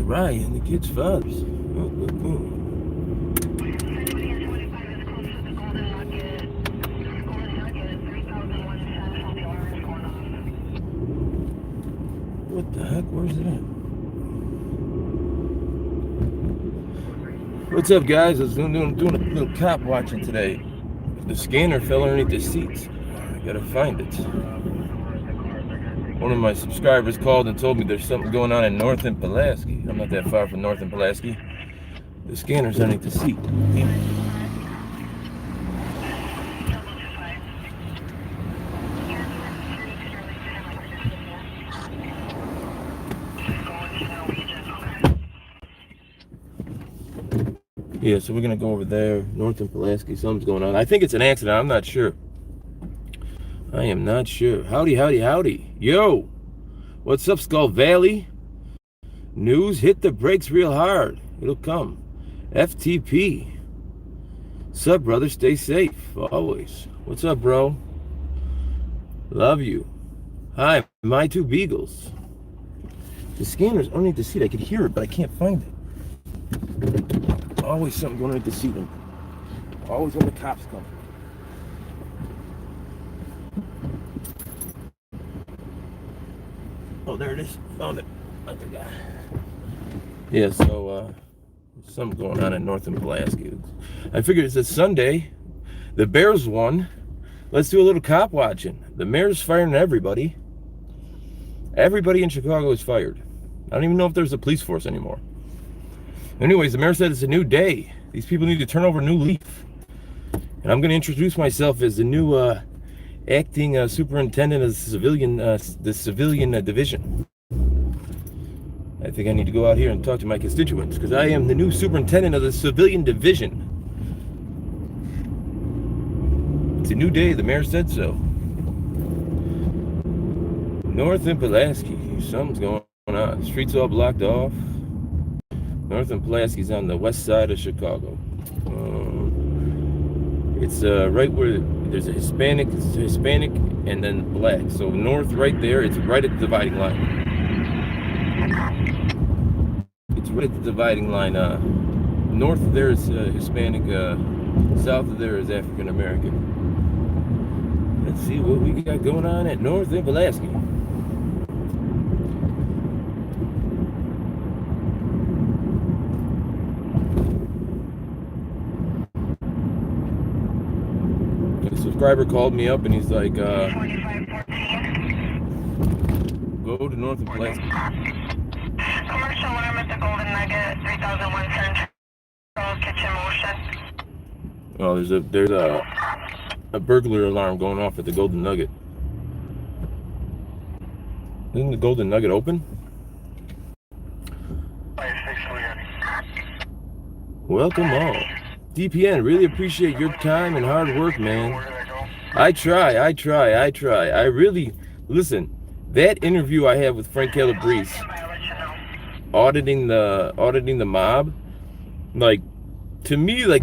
Ryan, the kid's fathers. What the heck? Where's it at? What's up, guys? I was doing a little cop watching today. The scanner fell underneath the seats. I gotta find it. One of my subscribers called and told me there's something going on in North and Pulaski. I'm not that far from North and Pulaski. The scanner's underneath the seat. Yeah, so we're gonna go over there, North and Pulaski. Something's going on. I think it's an accident. I'm not sure. I am not sure. Howdy, howdy, howdy. Yo, what's up, Skull Valley? News, hit the brakes real hard. It'll come. FTP. Sup, brother? Stay safe, always. What's up, bro? Love you. Hi, my two beagles. The scanner's underneath the seat. I could hear it, but I can't find it. Always something going underneath the seat. Always when the cops come. Oh, there it is. Found it. I forgot. Yeah, so something going on in North and Pulaski. I figured it's a Sunday. The Bears won. Let's do a little cop watching. The mayor's firing everybody. Everybody in Chicago is fired. I don't even know if there's a police force anymore. Anyways, the mayor said it's a new day. These people need to turn over a new leaf. And I'm going to introduce myself as the new acting superintendent of the civilian division. I think I need to go out here and talk to my constituents because I am the new superintendent of the civilian division. It's a new day. The mayor said so. North and Pulaski. Something's going on. The streets all blocked off. North and Pulaski's on the west side of Chicago. It's right where there's a Hispanic and then black. So north right there, it's right at the dividing line. It's right at the dividing line. North of there is Hispanic, south of there is African American. Let's see what we got going on at North and Pulaski. Subscriber called me up and he's like, go to North and Pulaski. Commercial alarm at the Golden Nugget, 3001 Central, kitchen motion. Oh, there's a burglar alarm going off at the Golden Nugget. Isn't the Golden Nugget open? Welcome all. DPN, really appreciate your time and hard work, man. I try. I really, listen, that interview I had with Frank Calabrese, auditing the mob, like, to me, like,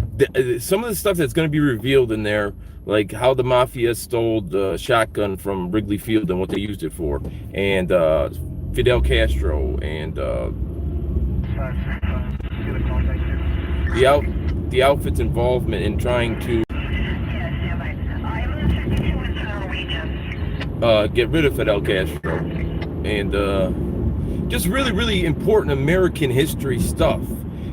some of the stuff that's going to be revealed in there, like how the mafia stole the shotgun from Wrigley Field and what they used it for, and Fidel Castro, and the outfit's involvement in trying to get rid of Fidel Castro, and just really, really important American history stuff.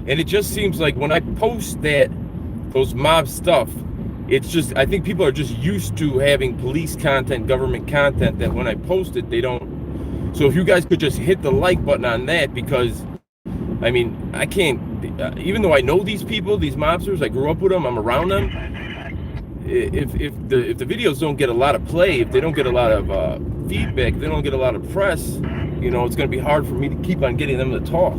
And it just seems like when I post those mob stuff, it's just, I think people are just used to having police content, government content, that when I post it, they don't. So if you guys could just hit the like button on that, because I mean, I can't, even though I know these people, these mobsters, I grew up with them, I'm around them. If the videos don't get a lot of play, if they don't get a lot of feedback, if they don't get a lot of press, you know, it's going to be hard for me to keep on getting them to talk,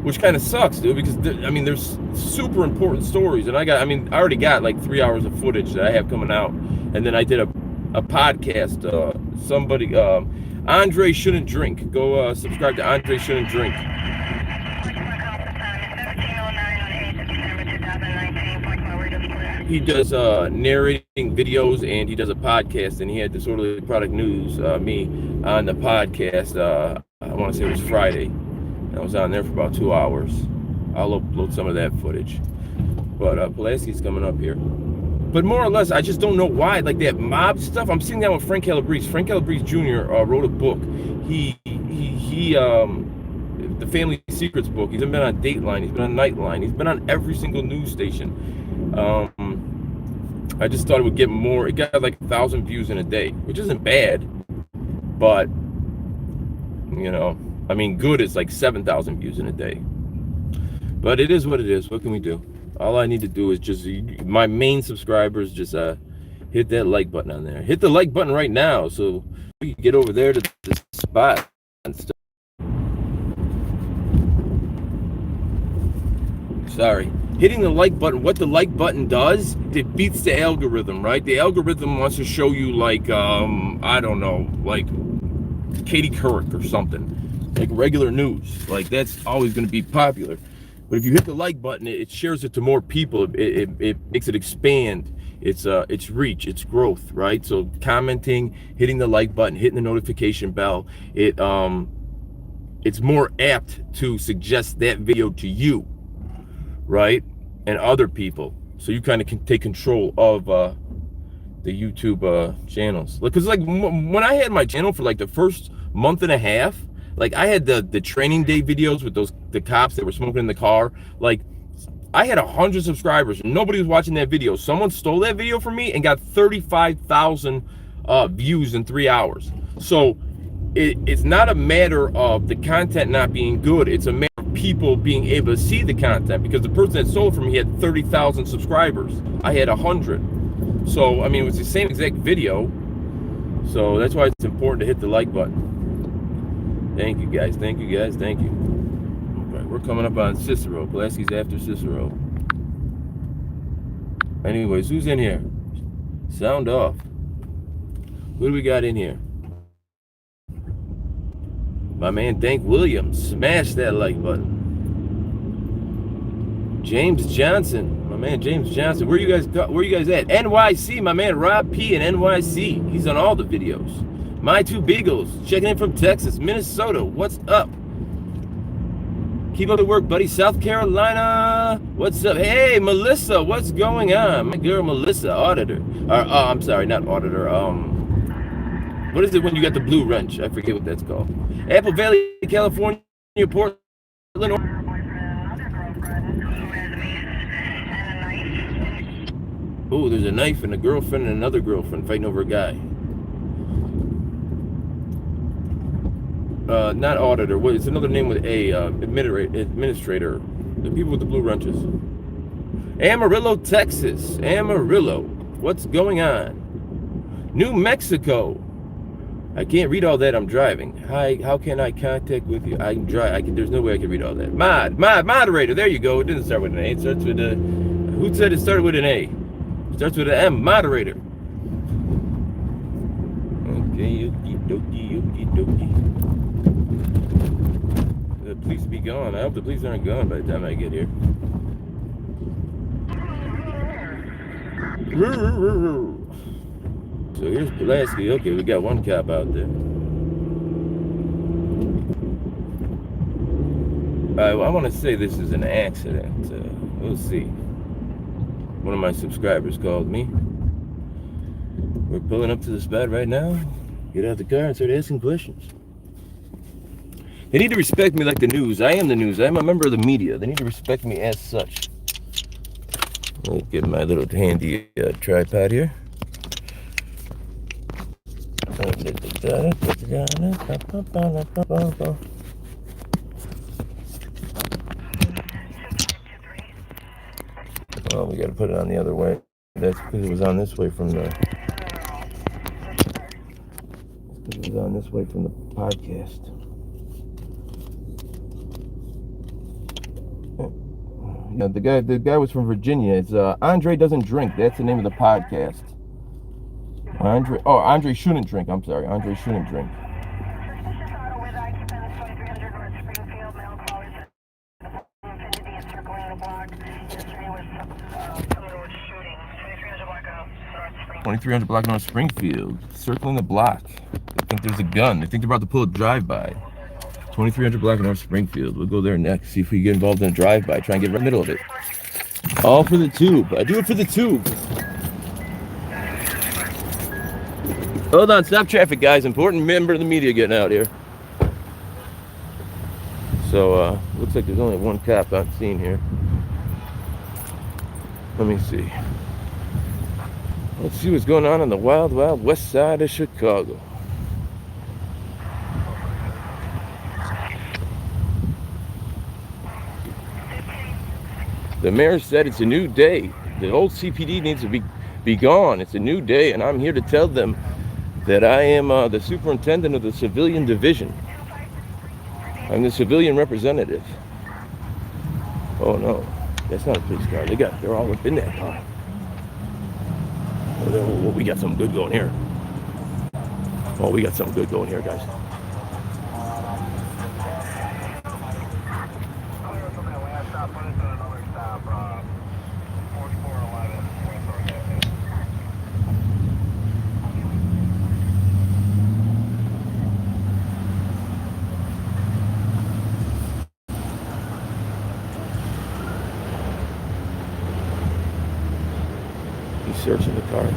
which kind of sucks, dude, because I mean, there's super important stories, and I already got like 3 hours of footage that I have coming out, and then I did a podcast. Somebody, Andre Shouldn't Drink. Go subscribe to Andre Shouldn't Drink. He does narrating videos, and he does a podcast, and he had Disorderly Product News, me, on the podcast. I want to say it was Friday. I was on there for about 2 hours. I'll upload some of that footage. But Pulaski's coming up here. But more or less, I just don't know why. Like that mob stuff. I'm sitting down with Frank Calabrese. Frank Calabrese Jr. Wrote a book. He the Family Secrets book. He's been on Dateline. He's been on Nightline. He's been on every single news station. I just thought it would get more. It got like 1,000 views in a day, which isn't bad. But you know, I mean, good is like 7,000 views in a day. But it is what it is. What can we do? All I need to do is just, my main subscribers, just hit that like button on there. Hit the like button right now so we can get over there to the spot and stuff. Sorry. Hitting the like button, what the like button does, it beats the algorithm, right? The algorithm wants to show you like, I don't know, like Katie Couric or something. Like regular news. Like that's always going to be popular. But if you hit the like button, it shares it to more people. It makes it expand its reach, its growth, right? So commenting, hitting the like button, hitting the notification bell, it's more apt to suggest that video to you, right? And other people. So you kind of can take control of the YouTube channels. Because like when I had my channel for like the first month and a half, like I had the training day videos with the cops that were smoking in the car. Like I had 100 subscribers and nobody was watching that video. Someone stole that video from me and got 35,000 views in 3 hours. So it's not a matter of the content not being good. It's a matter of people being able to see the content, because the person that stole it from me had 30,000 subscribers. I had 100. So I mean, it was the same exact video. So that's why it's important to hit the like button. Thank you guys, thank you guys, thank you. All right, we're coming up on Cicero. Pulaski's after Cicero. Anyways, who's in here? Sound off. What do we got in here? My man Dank Williams. Smash that like button. James Johnson. My man James Johnson. Where you guys at? NYC, my man Rob P in NYC. He's on all the videos. My Two Beagles, checking in from Texas, Minnesota. What's up? Keep up the work, buddy. South Carolina. What's up? Hey, Melissa, what's going on? My girl Melissa, auditor. I'm sorry, not auditor. What is it when you got the blue wrench? I forget what that's called. Apple Valley, California, Portland. Oh, there's a knife and a girlfriend and another girlfriend fighting over a guy. Not auditor. What? It's another name with a administrator. The people with the blue wrenches. Amarillo, Texas. Amarillo. What's going on? New Mexico. I can't read all that. I'm driving. Hi. How can I contact with you? I can drive. There's no way I can read all that. Moderator. There you go. It didn't start with an A. It starts with a. Who said it started with an A? It starts with an M. Moderator. Okay. Okie dokie. The police be gone. I hope the police aren't gone by the time I get here. So here's Pulaski. Okay, we got one cop out there. I want to say this is an accident. We'll see. One of my subscribers called me. We're pulling up to the spot right now. Get out the car and start asking questions. They need to respect me like the news. I am the news. I am a member of the media. They need to respect me as such. Let me get my little handy tripod here. Oh, we got to put it on the other way. That's because it was on this way from the. It was on this way from the podcast. Yeah, the guy was from Virginia. It's Andre Doesn't Drink. That's the name of the podcast. Andre Shouldn't Drink. I'm sorry, Andre Shouldn't Drink. $2,300 block North Springfield, circling the block. They think there's a gun. They think they're about to pull a drive-by. 2300 block of North Springfield. We'll go there next. See if we can get involved in a drive-by. Try and get right in the middle of it. All for the tube. I do it for the tube. Hold on, stop traffic, guys. Important member of the media getting out here. So, looks like there's only one cop on scene here. Let me see. Let's see what's going on the wild, wild west side of Chicago. The mayor said it's a new day. The old CPD needs to be gone. It's a new day, and I'm here to tell them that I am the superintendent of the civilian division. I'm the civilian representative. Oh no, that's not a police car. They're all up in that car. Oh, we got something good going here. Oh, we got something good going here, guys. He's searching the car.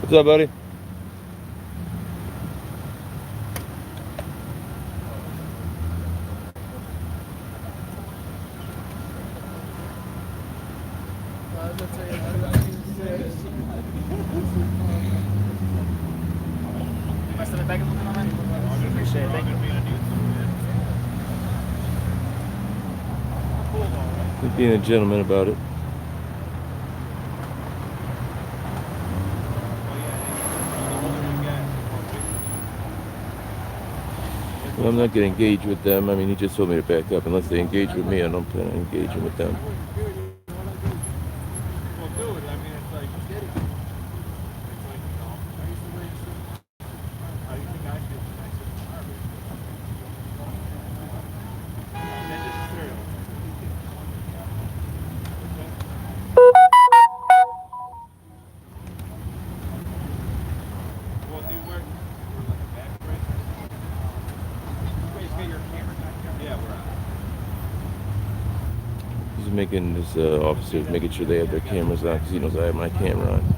What's up, buddy? Being a gentleman about it. Well, I'm not going to engage with them. I mean, he just told me to back up. Unless they engage with me, I don't plan on engaging with them. Making this officer making sure they have their cameras on because he knows I have my camera on.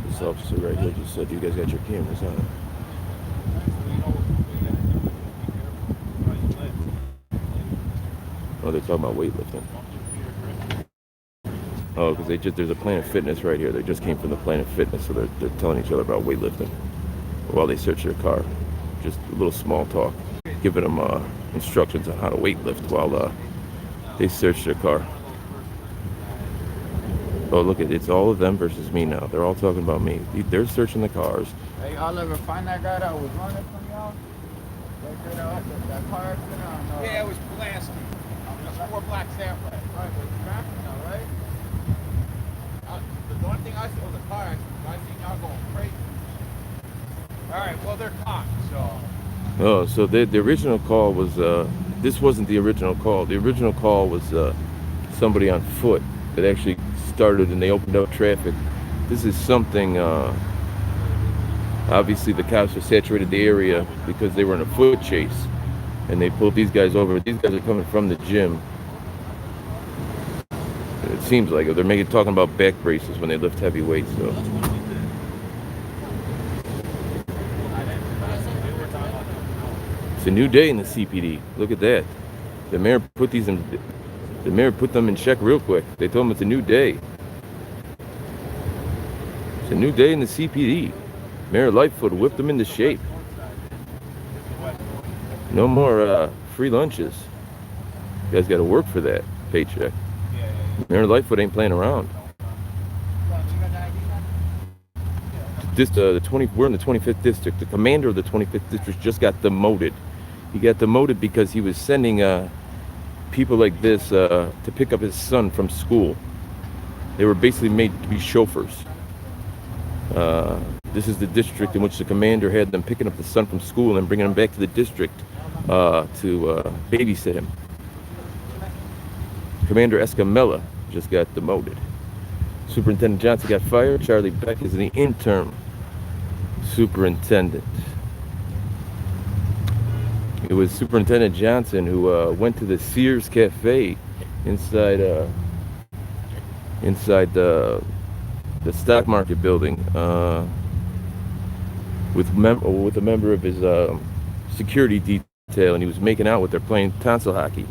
This officer right here just said, "You guys got your cameras on." Oh, they're talking about weightlifting. Oh, because there's a Planet Fitness right here. They just came from the Planet Fitness, so they're telling each other about weightlifting while they search their car. Just a little small talk, giving them instructions on how to weightlift while they search their car. Oh, look, it's all of them versus me now. They're all talking about me. They're searching the cars. Hey, y'all ever find that guy that was running from y'all? That car accident? Yeah, it was blasting. There's 4 blocks that way. Right, but it's traffic now, right? The one thing I saw was a car accident. I seen y'all going crazy. Alright, well, they're caught, so. Oh, so the original call was, this wasn't the original call. The original call was somebody on foot that actually started and they opened up traffic. This is something, Obviously, the cops have saturated the area because they were in a foot chase, and they pulled these guys over. These guys are coming from the gym. It seems like it. They're talking about back braces when they lift heavy weights. So it's a new day in the CPD. Look at that. The mayor put these in. The mayor put them in check real quick. They told them it's a new day. It's a new day in the CPD. Mayor Lightfoot whipped them into shape. No more free lunches. You guys got to work for that paycheck. Mayor Lightfoot ain't playing around. We're in the 25th district. The commander of the 25th district just got demoted. He got demoted because he was sending people like this to pick up his son from school. They were basically made to be chauffeurs. This is the district in which the commander had them picking up the son from school and bringing him back to the district to babysit him. Commander Escamilla just got demoted. Superintendent Johnson got fired. Charlie Beck is the interim superintendent. It was Superintendent Johnson who went to the Sears Cafe inside the stock market building with a member of his security detail, and he was making out with their playing tonsil hockey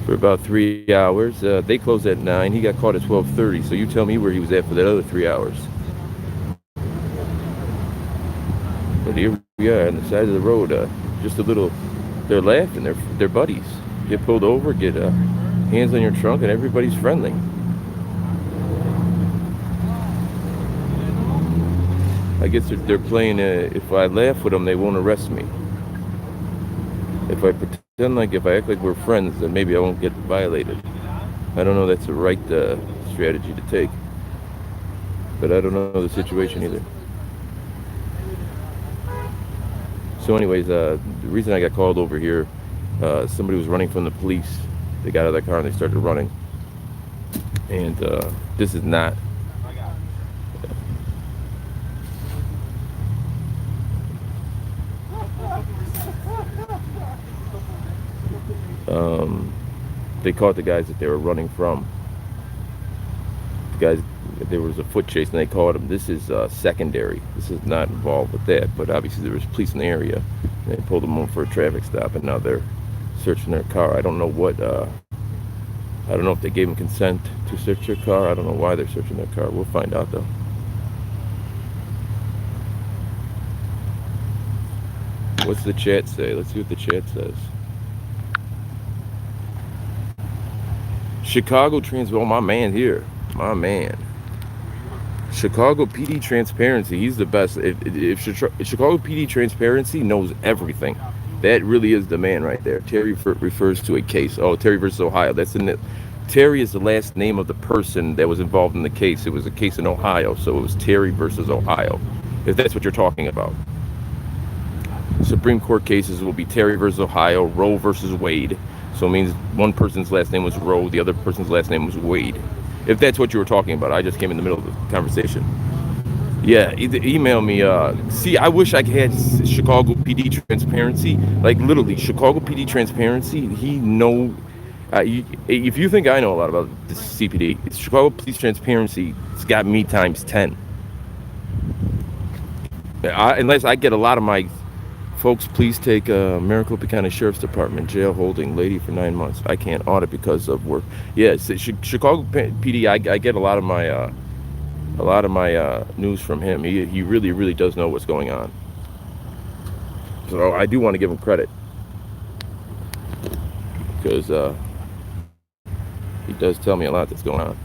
for about 3 hours. They closed at 9. He got caught at 12:30. So you tell me where he was at for that other 3 hours. But here we are on the side of the road. Just a little. They're laughing. They're buddies. Get pulled over. Get hands on your trunk, and everybody's friendly. I guess they're playing. If I laugh with them, they won't arrest me. If I if I act like we're friends, then maybe I won't get violated. I don't know that's the right strategy to take. But I don't know the situation either. So anyways, the reason I got called over here, somebody was running from the police. They got out of their car and they started running. And this is not... they caught the guys that they were running from. The guys, there was a foot chase and they caught them. This is secondary. This is not involved with that, but obviously there was police in the area. And they pulled them over for a traffic stop, and now they're searching their car. I don't know what, I don't know if they gave them consent to search their car. I don't know why they're searching their car. We'll find out though. What's the chat say? Let's see what the chat says. Chicago oh, my man here. My man. Chicago PD Transparency. He's the best. If Chicago PD Transparency knows everything. That really is the man right there. Terry refers to a case. Oh, Terry versus Ohio. That's in it. Terry is the last name of the person that was involved in the case. It was a case in Ohio, so it was Terry versus Ohio, if that's what you're talking about. Supreme Court cases will be Terry versus Ohio, Roe versus Wade. So it means one person's last name was Roe, the other person's last name was Wade. If that's what you were talking about. I just came in the middle of the conversation. Yeah, email me. See, I wish I had Chicago PD Transparency. Like, literally, Chicago PD Transparency, he know... if you think I know a lot about this CPD, it's Chicago Police Transparency. It's got me times 10. Unless I get a lot of my... Folks, please take Maricopa County Sheriff's Department jail holding lady for 9 months. I can't audit because of work. Yes, Chicago PD. I get a lot of my news from him. He really does know what's going on. So I do want to give him credit because he does tell me a lot that's going on.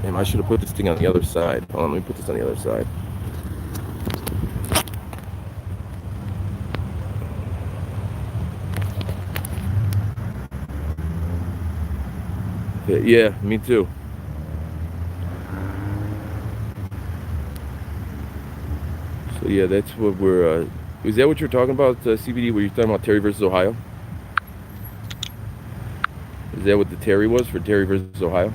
Damn, I should have put this thing on the other side. Hold on, let me put this on the other side. Yeah, me too. So yeah, that's what we're... is that what you're talking about, CBD, where you're talking about Terry versus Ohio? Is that what the Terry was for Terry versus Ohio?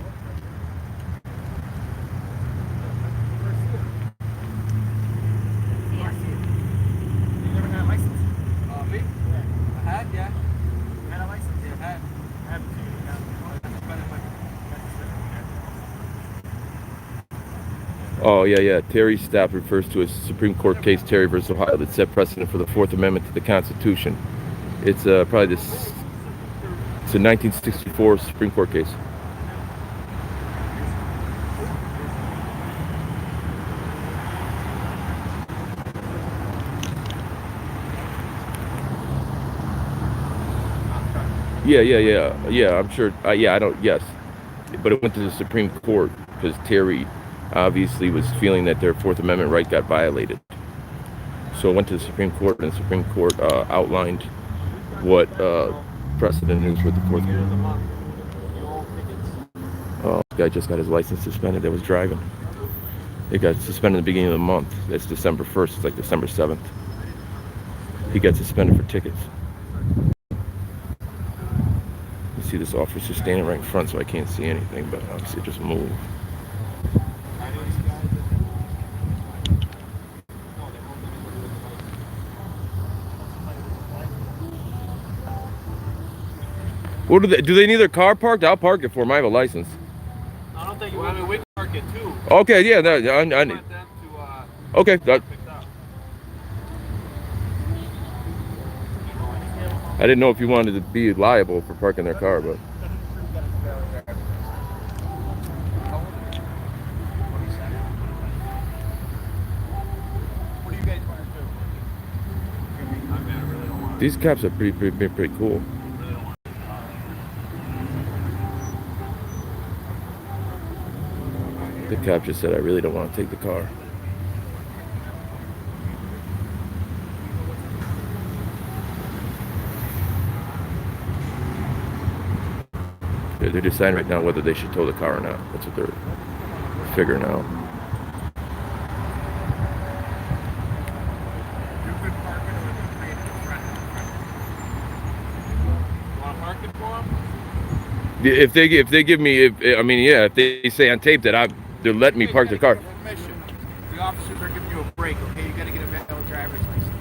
Oh, yeah, yeah. Terry's stop refers to a Supreme Court case, Terry versus Ohio, that set precedent for the Fourth Amendment to the Constitution. It's probably this. It's a 1964 Supreme Court case. Yeah. I'm sure. Yeah, I don't. Yes, but it went to the Supreme Court because Terry obviously was feeling that their Fourth Amendment right got violated. So it went to the Supreme Court, and the Supreme Court outlined what precedent is with the Fourth Amendment. Oh, the guy just got his license suspended that was driving. It got suspended at the beginning of the month. That's December 1st. It's like December 7th. He got suspended for tickets. You see this officer standing right in front, so I can't see anything, but obviously just move. What do they need their car parked? I'll park it for them. I have a license. I don't think you want to. We can park it too. Okay, yeah, I need. Want them to, Okay, picked up. I didn't know if you wanted to be liable for parking their car, but What do you guys want to do? these cops are pretty cool. The cop just said, "I really don't want to take the car." They're deciding right now whether they should tow the car or not. That's what they're figuring out. You could park it or create a front. You want to park it for them? If they give me, if they say on tape that they're letting me park their car. Permission. The officers are giving you a break. Okay, you got to get a valid driver's license.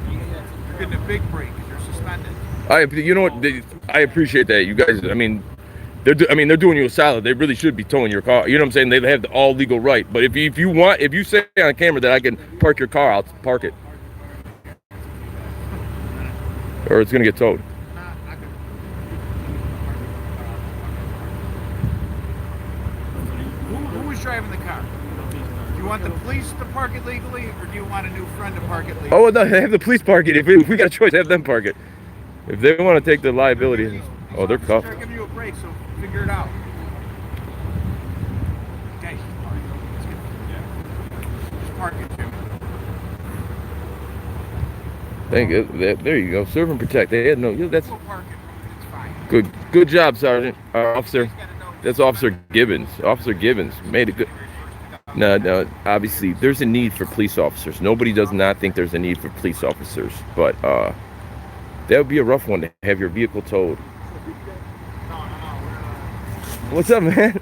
You're getting a big break because you're suspended. You know what? I appreciate that. You guys, they're doing you a solid. They really should be towing your car. You know what I'm saying? They have the all legal right. But if you say on camera that I can park your car, I'll park it, or it's gonna get towed. Who was driving the car? Do you want the police to park it legally, or do you want a new friend to park it legally? Oh no, have the police park it. If we got a choice, have them park it. If they want to take the liability, they're cuffed. They're giving you a break, so figure it out. Okay. Just park it, Jim. Thank you. There you go. Serve and protect. They had no. That's Go park it. It's fine. good job, Sergeant. Officer. That's Officer Gibbons. Officer Gibbons made a good. No. Obviously, there's a need for police officers. Nobody does not think there's a need for police officers, but that would be a rough one to have your vehicle towed. What's up, man?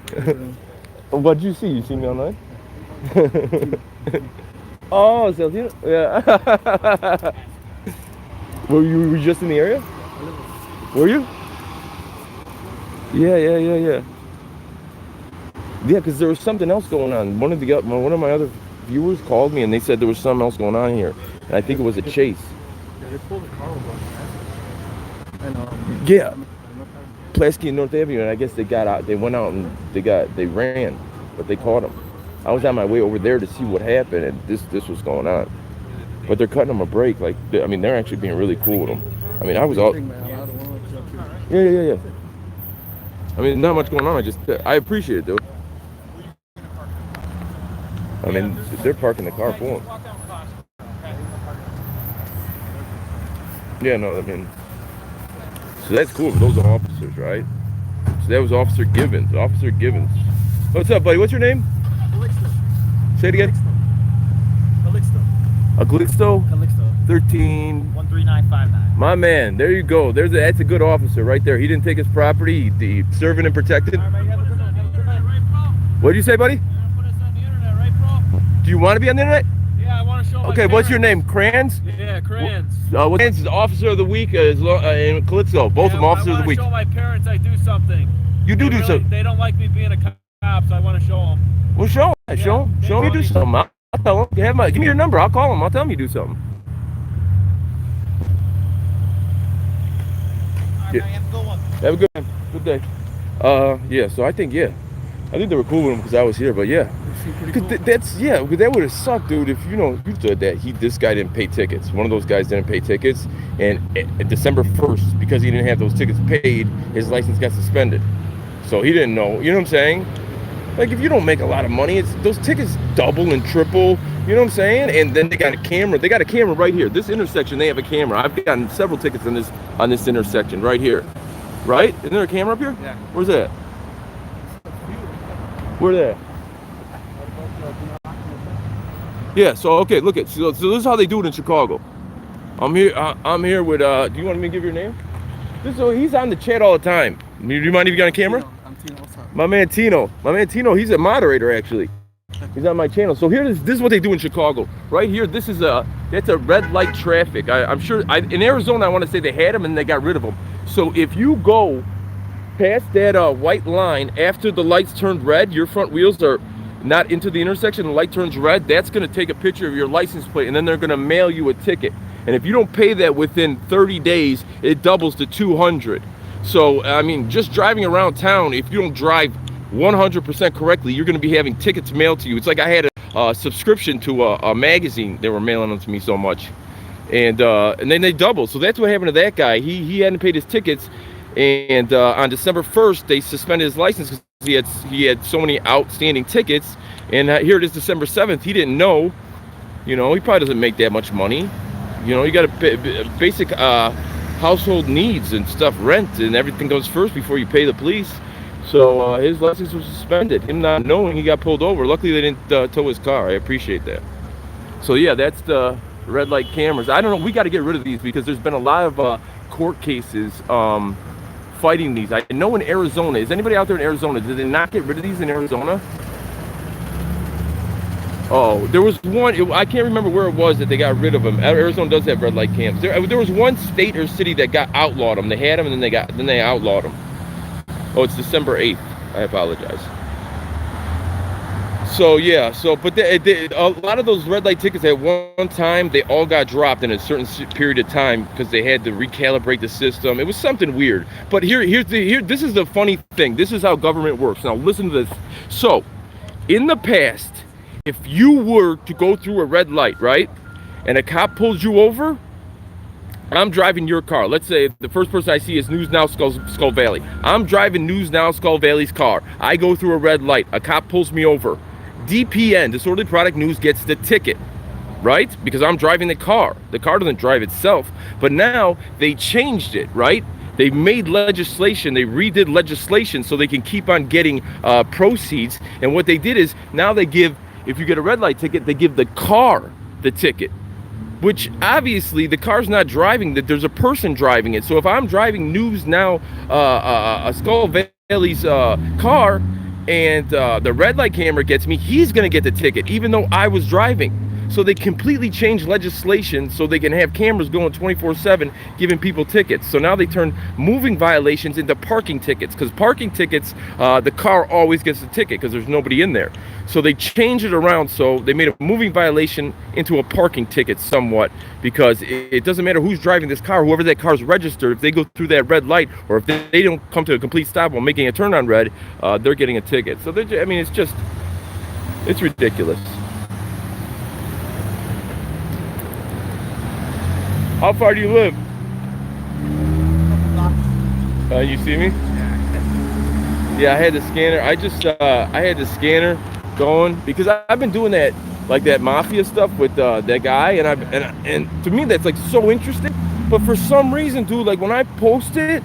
What'd you see? You see me online? Oh, Celtino? Yeah. Were you just in the area? Were you? Yeah. Yeah, because there was something else going on. One of my other viewers called me and they said there was something else going on here, and I think it was a chase. Yeah, they pulled the car over. And Yeah. Plasky and North Avenue, and I guess they got out. They went out and they ran, but they caught them. I was on my way over there to see what happened, and this was going on. But they're cutting them a break. Like, they're actually being really cool with them. I was all. Yeah. Not much going on. I appreciate it, dude. They're parking the car for them. Yeah, no, so that's cool. Those are officers, right? So that was Officer Gibbons. Officer Gibbons. What's up, buddy? What's your name? Calixto. Say it again. Calixto. Calixto. 13. 13959. My man. There you go. That's a good officer right there. He didn't take his property. He serving and protected. All right, have a good night. What did you say, buddy? You're gonna put us on the internet, right, bro? Do you want to be on the internet? Yeah, I want to show my Okay, what's your parents. name? Crayons? Yeah, Crayons. Crayons is Officer of the Week in Calypso. Both of them Officer of the Week. I want to show my parents I do something. You do something. They don't like me being a cop, so I want to show them. Well, show 'em. show him you do something. I'll tell him. Give me your number. I'll call him. I'll tell him you do something. All right, man, have a good one. Have a good day. Yeah. So I think they were cool with him because I was here. But yeah, because that would have sucked, dude. If you said that this guy didn't pay tickets. One of those guys didn't pay tickets, and December 1st, because he didn't have those tickets paid, his license got suspended. So he didn't know. You know what I'm saying? Like, if you don't make a lot of money, those tickets double and triple. You know what I'm saying? And then they got a camera. They got a camera right here. This intersection, they have a camera. I've gotten several tickets on this intersection right here. Right? Isn't there a camera up here? Yeah. Where's that? Where's that? Yeah. So okay, look at. So this is how they do it in Chicago. I'm here with. Do you want me to give your name? He's on the chat all the time. Do you mind if you got a camera? I'm Tino. What's up? My man Tino, he's a moderator actually. He's on my channel. So this is what they do in Chicago. Right here, that's a red light traffic. I'm sure in Arizona, I want to say they had them and they got rid of them. So if you go past that white line after the lights turned red, your front wheels are not into the intersection, the light turns red, that's going to take a picture of your license plate and then they're going to mail you a ticket. And if you don't pay that within 30 days, it doubles to $200. So, I mean, just driving around town, if you don't drive 100% correctly, you're going to be having tickets mailed to you. It's like I had a subscription to a magazine. They were mailing them to me so much. And then they doubled. So that's what happened to that guy. He hadn't paid his tickets. And on December 1st, they suspended his license because he had so many outstanding tickets. And here it is December 7th. He didn't know. He probably doesn't make that much money. You got to pay basic household needs and stuff, rent and everything goes first before you pay the police. So his license was suspended. Him not knowing, he got pulled over. Luckily they didn't tow his car. I appreciate that. So yeah, that's the red light cameras. I don't know, we got to get rid of these because there's been a lot of court cases fighting these. I know in Arizona, is anybody out there in Arizona, did they not get rid of these in Arizona? Oh, there was one, I can't remember where it was that they got rid of them. Arizona does have red light cams. There was one state or city that got outlawed them. They had them and then they outlawed them. Oh, it's December 8th. I apologize. So yeah, but a lot of those red light tickets at one time, they all got dropped in a certain period of time because they had to recalibrate the system. It was something weird. But this is the funny thing. This is how government works. Now listen to this. So, in the past, if you were to go through a red light, right, and a cop pulls you over, I'm driving your car. Let's say the first person I see is News Now Skull Valley. I'm driving News Now Skull Valley's car. I go through a red light. A cop pulls me over. DPN, Disorderly Product News, gets the ticket, right? Because I'm driving the car. The car doesn't drive itself. But now they changed it, right? They made legislation. They redid legislation so they can keep on getting proceeds. And what they did is now they give, if you get a red light ticket, they give the car the ticket. Which obviously the car's not driving, that there's a person driving it. So if I'm driving News Now, Skull Valley's car, and the red light camera gets me, he's gonna get the ticket, even though I was driving. So they completely changed legislation so they can have cameras going 24/7 giving people tickets. So now they turn moving violations into parking tickets, because parking tickets, the car always gets the ticket because there's nobody in there. So they changed it around, so they made a moving violation into a parking ticket somewhat, because it doesn't matter who's driving this car, whoever that car's registered, if they go through that red light, or if they don't come to a complete stop while making a turn on red, they're getting a ticket. So I mean, it's ridiculous. How far do you live? You see me? Yeah, I had the scanner. I had the scanner going because I've been doing that, like that mafia stuff with that guy, and to me that's like so interesting. But for some reason, dude, like when I post it,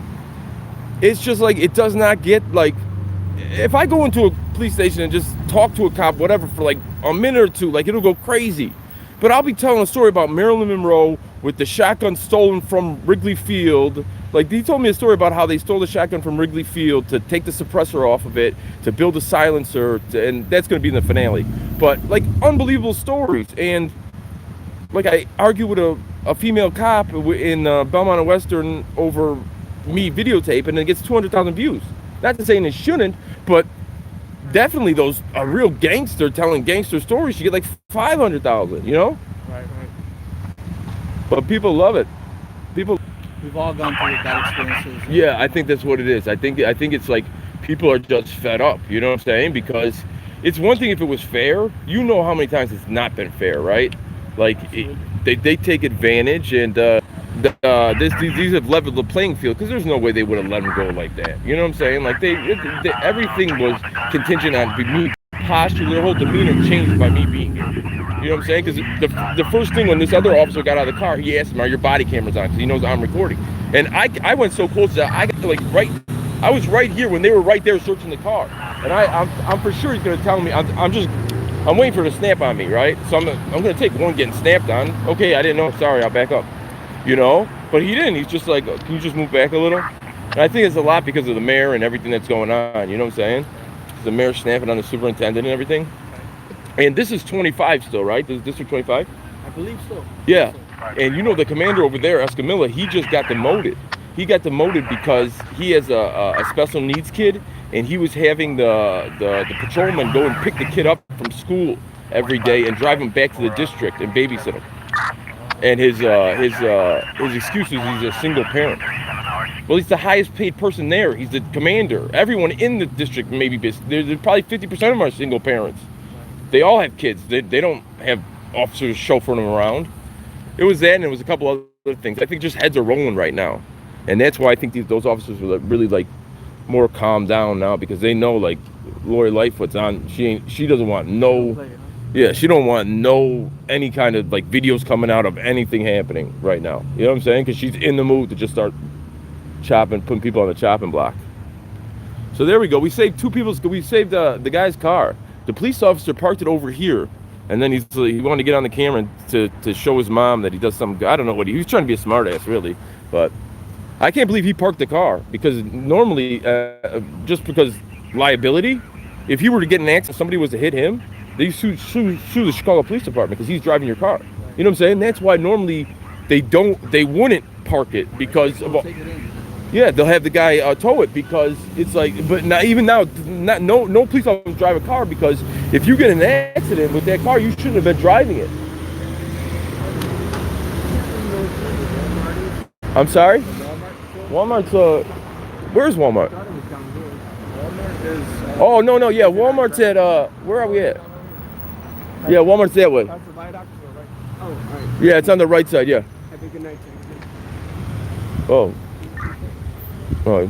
it's just like it does not get like. If I go into a police station and just talk to a cop, whatever, for like a minute or two, like it'll go crazy. But I'll be telling a story about Marilyn Monroe with the shotgun stolen from Wrigley Field. Like, he told me a story about how they stole the shotgun from Wrigley Field to take the suppressor off of it, to build a silencer, and that's going to be in the finale. But, like, unbelievable stories. And, like, I argue with a female cop in Belmont and Western over me videotaping, and it gets 200,000 views. Not to say it shouldn't, but definitely those a real gangster telling gangster stories, you get like 500,000, you know. Right. But people love it. People. We've all gone through bad experiences. Yeah, I think that's what it is. I think it's like people are just fed up. You know what I'm saying? Because it's one thing if it was fair. You know how many times it's not been fair, right? Like they take advantage, and these have leveled the playing field, because there's no way they would have let them go like that. You know what I'm saying? Like everything was contingent on me posture. Their whole demeanor changed by me being here. You know what I'm saying? Because the first thing when this other officer got out of the car, he asked him, "Are your body cameras on?" Because he knows I'm recording. And I went so close that I got to like I was right here when they were right there searching the car. And I'm for sure he's gonna tell me. I'm waiting for it to snap on me, right? So I'm gonna take one getting snapped on. Okay, I didn't know. Sorry, I'll back up. You know, but he didn't. He's just like, "Can you just move back a little?" And I think it's a lot because of the mayor and everything that's going on. You know what I'm saying? The mayor snapping on the superintendent and everything. And this is 25 still, right? This is District 25? I believe so. Yeah. And you know the commander over there, Escamilla, he just got demoted. He got demoted because he has a special needs kid, and he was having the patrolman go and pick the kid up from school every day and drive him back to the district and babysit him. And his excuse is he's a single parent. Well, he's the highest paid person there. He's the commander. Everyone in the district maybe there's probably 50% of them are single parents. They all have kids. They don't have officers chauffeuring them around. It was that, and it was a couple other things. I think just heads are rolling right now, and that's why I think those officers are really like more calmed down now, because they know like Lori Lightfoot's on. She doesn't want no. Yeah, she don't want any kind of like videos coming out of anything happening right now. You know what I'm saying? Because she's in the mood to just start putting people on the chopping block. So there we go. We saved two people. We saved the guy's car. The police officer parked it over here, and then he wanted to get on the camera to show his mom that he does something. I don't know what he was trying to be a smart ass, really. But I can't believe he parked the car, because normally, just because liability, if he were to get in an accident, somebody was to hit him, they sue the Chicago Police Department because he's driving your car. You know what I'm saying? That's why normally they wouldn't park it, because of. Yeah, they'll have the guy tow it, because it's like, but not even now, no police officer drive a car, because if you get in an accident with that car, you shouldn't have been driving it. I'm sorry? Walmart's, where's Walmart? Oh, no, yeah, Walmart's at, where are we at? Yeah, Walmart's that way. Yeah, it's on the right side, yeah. Have a good night. Oh. Oh,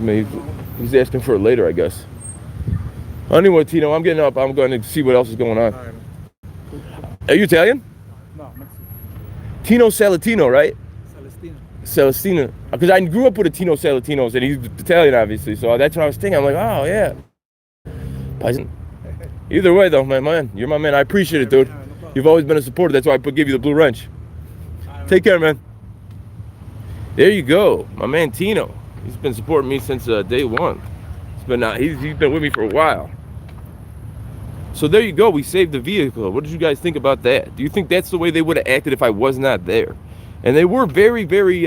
he's asking for it later, I guess. Anyway, Tino, I'm getting up. I'm going to see what else is going on. Are you Italian? No, Mexican. Tino Salatino, right? Celestina. Because I grew up with a Tino Salatinos, and he's Italian, obviously. So that's what I was thinking. I'm like, oh, yeah. Either way, though, my man, you're my man. I appreciate it, dude. You've always been a supporter. That's why I give you the blue wrench. Take care, man. There you go, my man Tino. He's been supporting me since day one. He's been with me for a while. So there you go. We saved the vehicle. What did you guys think about that? Do you think that's the way they would have acted if I was not there? And they were very, very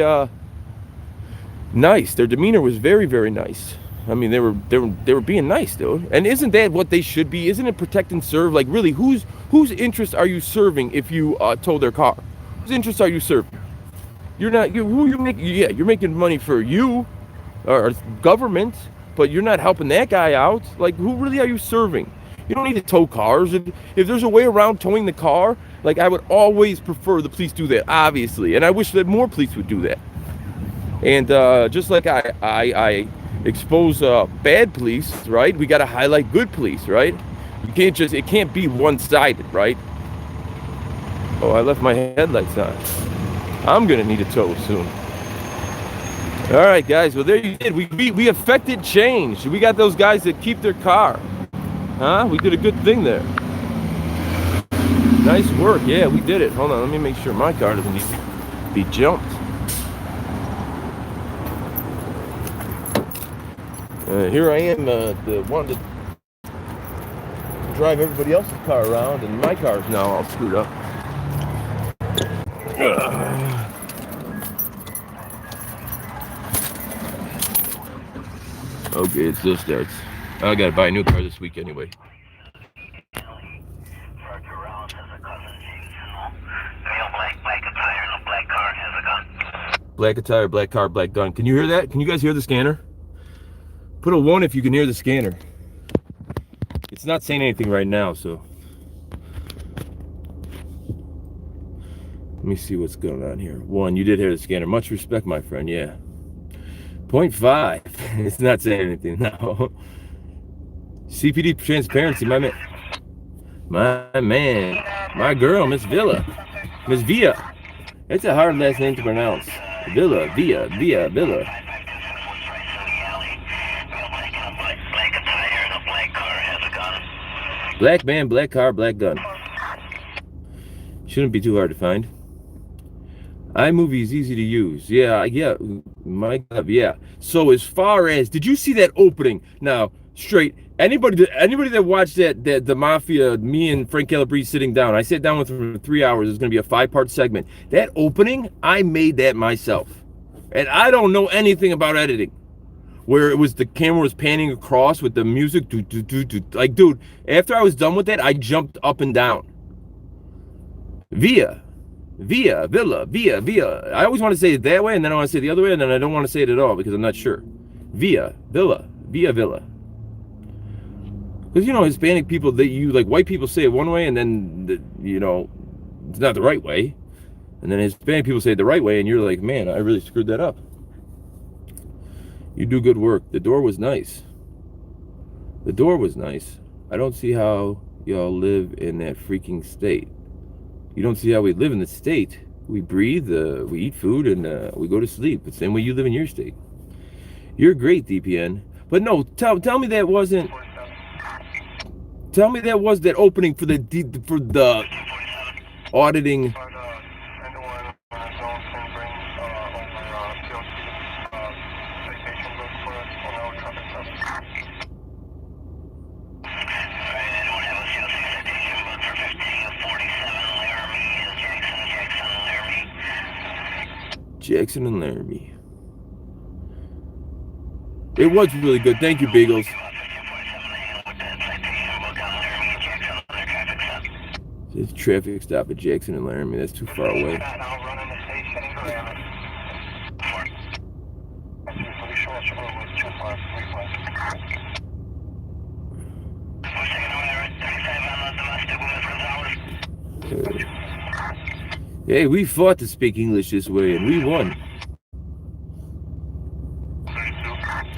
nice. Their demeanor was very, very nice. I mean, they were being nice, dude. And isn't that what they should be? Isn't it protect and serve? Like, really, whose interest are you serving if you tow their car? Whose interest are you serving? You're making money for you or government, but you're not helping that guy out. Like, who really are you serving? You don't need to tow cars. If there's a way around towing the car, like, I would always prefer the police do that, obviously. And I wish that more police would do that. And just like I expose bad police, right? We got to highlight good police, right? It can't be one-sided, right? Oh, I left my headlights on. I'm gonna need a tow soon. All right, guys. Well, there you did. We affected change. We got those guys that keep their car. Huh? We did a good thing there. Nice work. Yeah, we did it. Hold on. Let me make sure my car doesn't need to be jumped. Here I am, the one to drive everybody else's car around, and my car's now all screwed up. Okay, it still starts. I gotta buy a new car this week anyway. Black attire, black car, black gun. Can you hear that? Can you guys hear the scanner? Put a 1 if you can hear the scanner. It's not saying anything right now, so. Let me see what's going on here. 1, you did hear the scanner. Much respect, my friend, yeah. 0.5, it's not saying anything, no. CPD transparency, my man. My girl, Miss Villa. Miss Villa. It's a hard last name to pronounce. Villa. Black man, black car, black gun. Shouldn't be too hard to find. iMovie is easy to use. Yeah, my God, yeah. So as far as, did you see that opening? Now, straight, anybody that watched the Mafia, me and Frank Calabrese sitting down, I sat down with him for 3 hours. It's going to be a 5-part segment. That opening, I made that myself. And I don't know anything about editing. Where it was, the camera was panning across with the music, like, dude, after I was done with that, I jumped up and down. Villa. I always want to say it that way, and then I want to say it the other way, and then I don't want to say it at all because I'm not sure. Villa. Because, you know, Hispanic people, like white people say it one way, and then, you know, it's not the right way. And then Hispanic people say it the right way, and you're like, man, I really screwed that up. You do good work. The door was nice. I don't see how y'all live in that freaking state. You don't see how we live in the state. We breathe, we eat food, and we go to sleep. The same way you live in your state. You're great, DPN. But no, tell me that wasn't. Tell me that was that opening for the auditing. Jackson and Laramie. It was really good. Thank you, Bagels. It's traffic stop at Jackson and Laramie. That's too far away. Hey, we fought to speak English this way, and we won.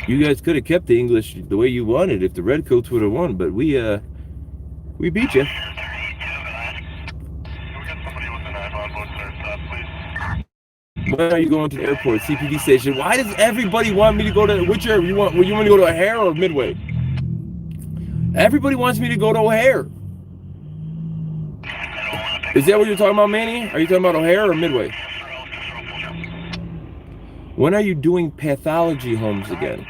You guys could have kept the English the way you wanted if the Redcoats would have won, but we beat you. When are you going to the airport, CPD station? Why does everybody want me to go to, which area you want? You want to go to O'Hare or Midway? Everybody wants me to go to O'Hare. Is that what you're talking about, Manny? Are you talking about O'Hare or Midway? When are you doing pathology homes again?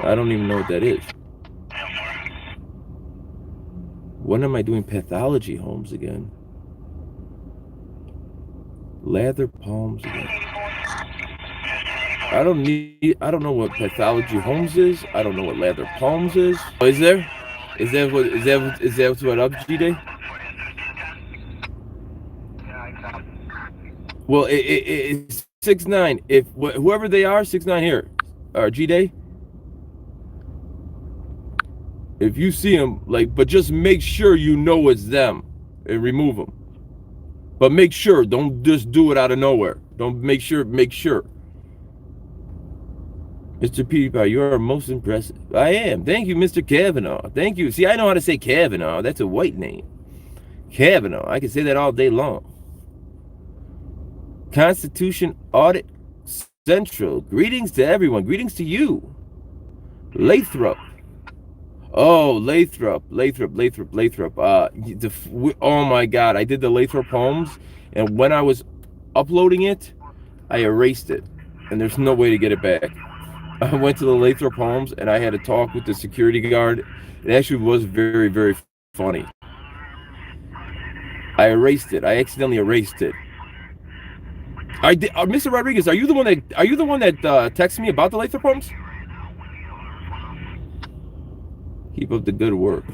I don't even know what that is. When am I doing pathology homes again? Lather palms again. I don't know what pathology homes is. I don't know what lather palms is. Oh, is there? Is that what up, G-Day? Well, it's 6'9". If whoever they are, 6'9" here, or G-Day. If you see them, like, but just make sure you know it's them and remove them. But make sure, don't just do it out of nowhere. Don't make sure. Mr. PewDiePie, you are most impressive. I am. Thank you, Mr. Kavanaugh. Thank you. See, I know how to say Kavanaugh. That's a white name. Kavanaugh. I can say that all day long. Constitution Audit Central. Greetings to everyone. Greetings to you. Lathrop. Oh, Lathrop. Oh my God. I did the Lathrop Homes, and when I was uploading it, I erased it, and there's no way to get it back. I went to the Lathrop Homes, and I had to talk with the security guard. It actually was very, very funny. I erased it. I accidentally erased it. I did, Mr. Rodriguez, are you the one that texted me about the Lathrop Homes? Keep up the good work.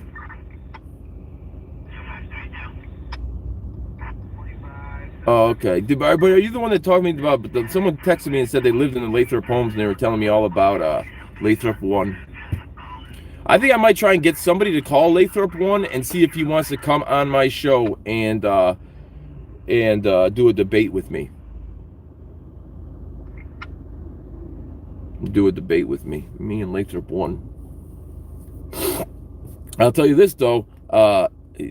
Oh, okay. But are you the one that talked to me about? But someone texted me and said they lived in the Lathrop homes, and they were telling me all about Lathrop One. I think I might try and get somebody to call Lathrop One and see if he wants to come on my show and do a debate with me. Do a debate with me and Lathrop One. I'll tell you this though,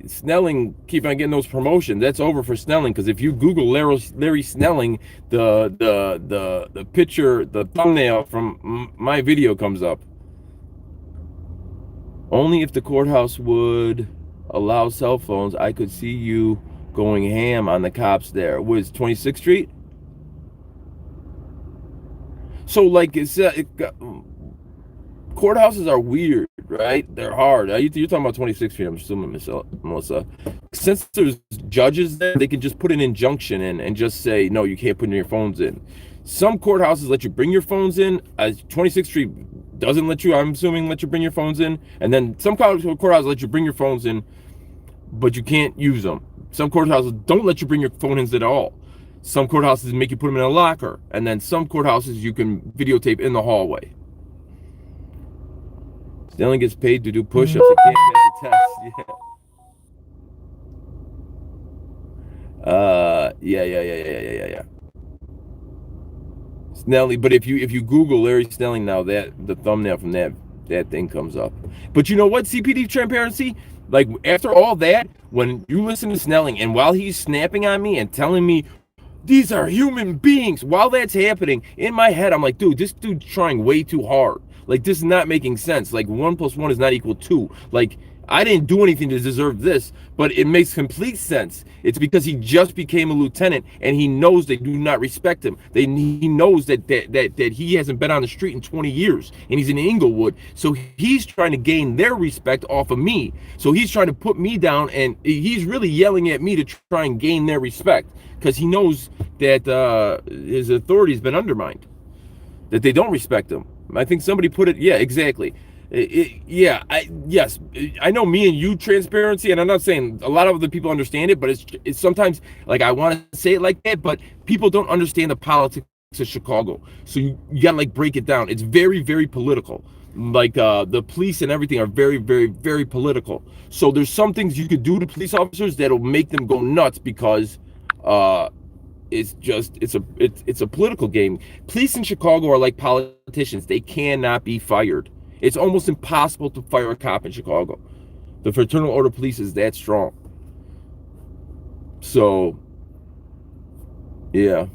Snelling keep on getting those promotions. That's over for Snelling, because if you Google Larry Snelling, the picture, the thumbnail from my video comes up. Only if the courthouse would allow cell phones, I could see you going ham on the cops there. Was 26th Street? So like courthouses are weird, right? They're hard. You're talking about 26th Street, I'm assuming, Melissa. Since there's judges there, they can just put an injunction in and just say, no, you can't put your phones in. Some courthouses let you bring your phones in. 26th Street doesn't let you, I'm assuming, let you bring your phones in. And then some courthouses let you bring your phones in, but you can't use them. Some courthouses don't let you bring your phone in at all. Some courthouses make you put them in a locker. And then some courthouses you can videotape in the hallway. Snelling gets paid to do push-ups. He can't pass the test. Yeah. Snelling, but if you Google Larry Snelling now, that the thumbnail from that thing comes up. But you know what? CPD transparency. Like after all that, when you listen to Snelling and while he's snapping on me and telling me these are human beings, while that's happening in my head, I'm like, dude, this dude's trying way too hard. Like, this is not making sense. Like, 1 + 1 is not equal 2. Like, I didn't do anything to deserve this, but it makes complete sense. It's because he just became a lieutenant, and he knows they do not respect him. He knows that he hasn't been on the street in 20 years, and he's in Inglewood. So he's trying to gain their respect off of me. So he's trying to put me down, and he's really yelling at me to try and gain their respect, because he knows that his authority has been undermined, that they don't respect him. I think somebody put it, yeah, exactly. Yes, I know me and you transparency, and I'm not saying a lot of other people understand it, but it's sometimes like I want to say it like that, but people don't understand the politics of Chicago. So you gotta like break it down. It's very, very political. Like the police and everything are very, very, very political. So there's some things you could do to police officers that'll make them go nuts because it's a political game. Police in Chicago are like politicians. They cannot be fired. It's almost impossible to fire a cop in Chicago. The fraternal order police is that strong. So, yeah.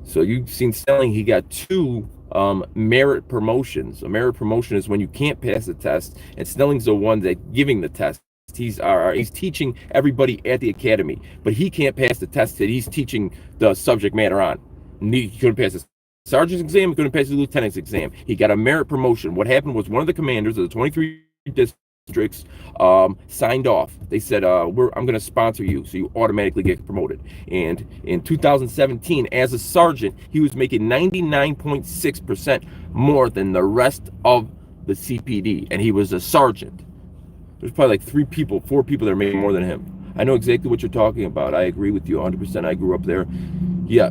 So you've seen Snelling, he got 2 merit promotions. A merit promotion is when you can't pass the test, and Snelling's the one that giving the test. He's teaching everybody at the academy, but he can't pass the test that he's teaching the subject matter on. He couldn't pass the sergeant's exam, he couldn't pass the lieutenant's exam. He got a merit promotion. What happened was one of the commanders of the 23 districts signed off. They said, I'm going to sponsor you, so you automatically get promoted. And in 2017, as a sergeant, he was making 99.6% more than the rest of the CPD, and he was a sergeant. There's probably like 4 people that are making more than him. I know exactly what you're talking about. I agree with you 100%. I grew up there. Yeah.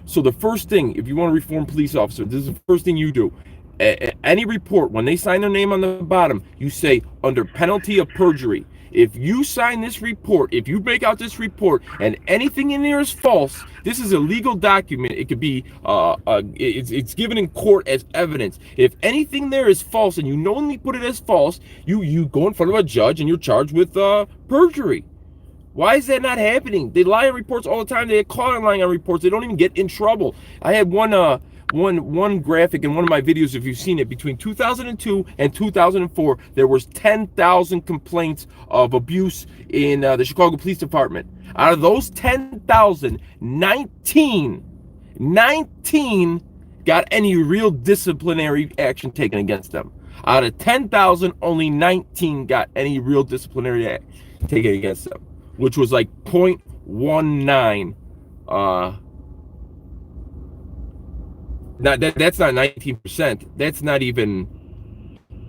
So the first thing, if you want to reform police officers, this is the first thing you do. Any report, when they sign their name on the bottom, you say, under penalty of perjury. If you sign this report, if you make out this report, and anything in there is false, this is a legal document. It could be, it's given in court as evidence. If anything there is false, and you knowingly put it as false, you go in front of a judge and you're charged with perjury. Why is that not happening? They lie on reports all the time. They get caught on lying on reports. They don't even get in trouble. I had one graphic in one of my videos, if you've seen it, between 2002 and 2004, there was 10,000 complaints of abuse in the Chicago Police Department. Out of those 10,000, 19 got any real disciplinary action taken against them. Out of 10,000, only 19 got any real disciplinary action taken against them, which was like 0.19. That's not 19%. That's not even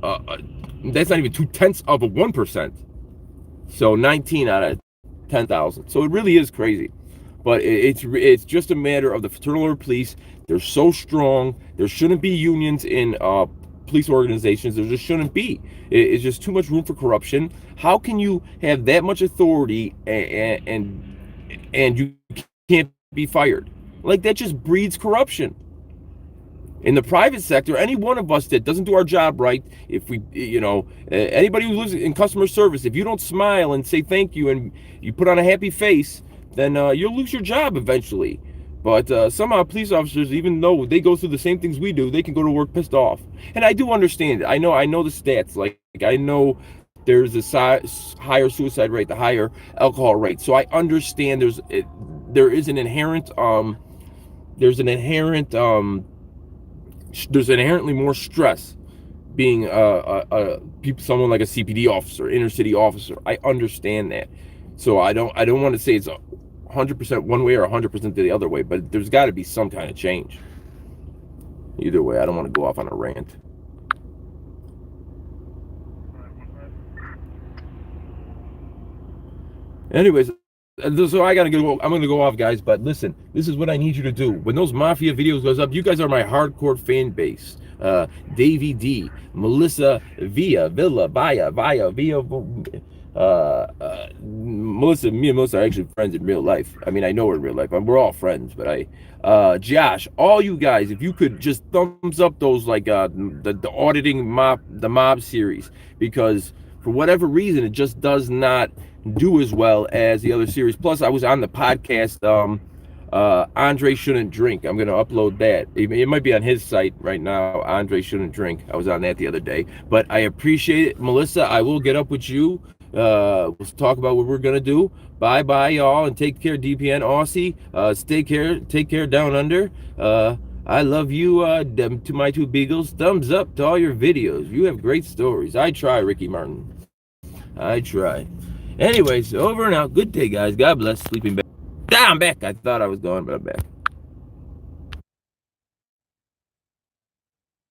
0.2%. So 19 out of 10,000. So it really is crazy. But it's just a matter of the fraternal order police. They're so strong. There shouldn't be unions in police organizations. There just shouldn't be. It's just too much room for corruption. How can you have that much authority and you can't be fired? Like, that just breeds corruption. In the private sector, any one of us that doesn't do our job right, if we, anybody who lives in customer service, if you don't smile and say thank you and you put on a happy face, then you'll lose your job eventually. But somehow police officers, even though they go through the same things we do, they can go to work pissed off. And I do understand it. I know the stats. Like I know there's a higher suicide rate, the higher alcohol rate. So I understand there is an inherent there's inherently more stress being someone like a CPD officer, inner city officer. I understand that. So I don't want to say it's 100% one way or 100% the other way, but there's got to be some kind of change. Either way, I don't want to go off on a rant. Anyways, so I gotta go. I'm gonna go off, guys. But listen, this is what I need you to do. When those Mafia videos goes up, you guys are my hardcore fan base. Davey D, Melissa Villa, Melissa, me and Melissa are actually friends in real life. I mean, I know her in real life. We're all friends, but Josh, all you guys, if you could just thumbs up those, like, the auditing the mob series, because for whatever reason, it just does not do as well as the other series. Plus, I was on the podcast, Andre Shouldn't Drink. I'm going to upload that. It might be on his site right now, Andre Shouldn't Drink. I was on that the other day. But I appreciate it. Melissa, I will get up with you. We'll talk about what we're going to do. Bye-bye, y'all, and take care, DPN Aussie. Take care down under. I love you, to my two beagles. Thumbs up to all your videos. You have great stories. I try, Ricky Martin. I try. Anyways, over and out. Good day, guys. God bless. Sleeping back. I'm back. I thought I was gone, but I'm back.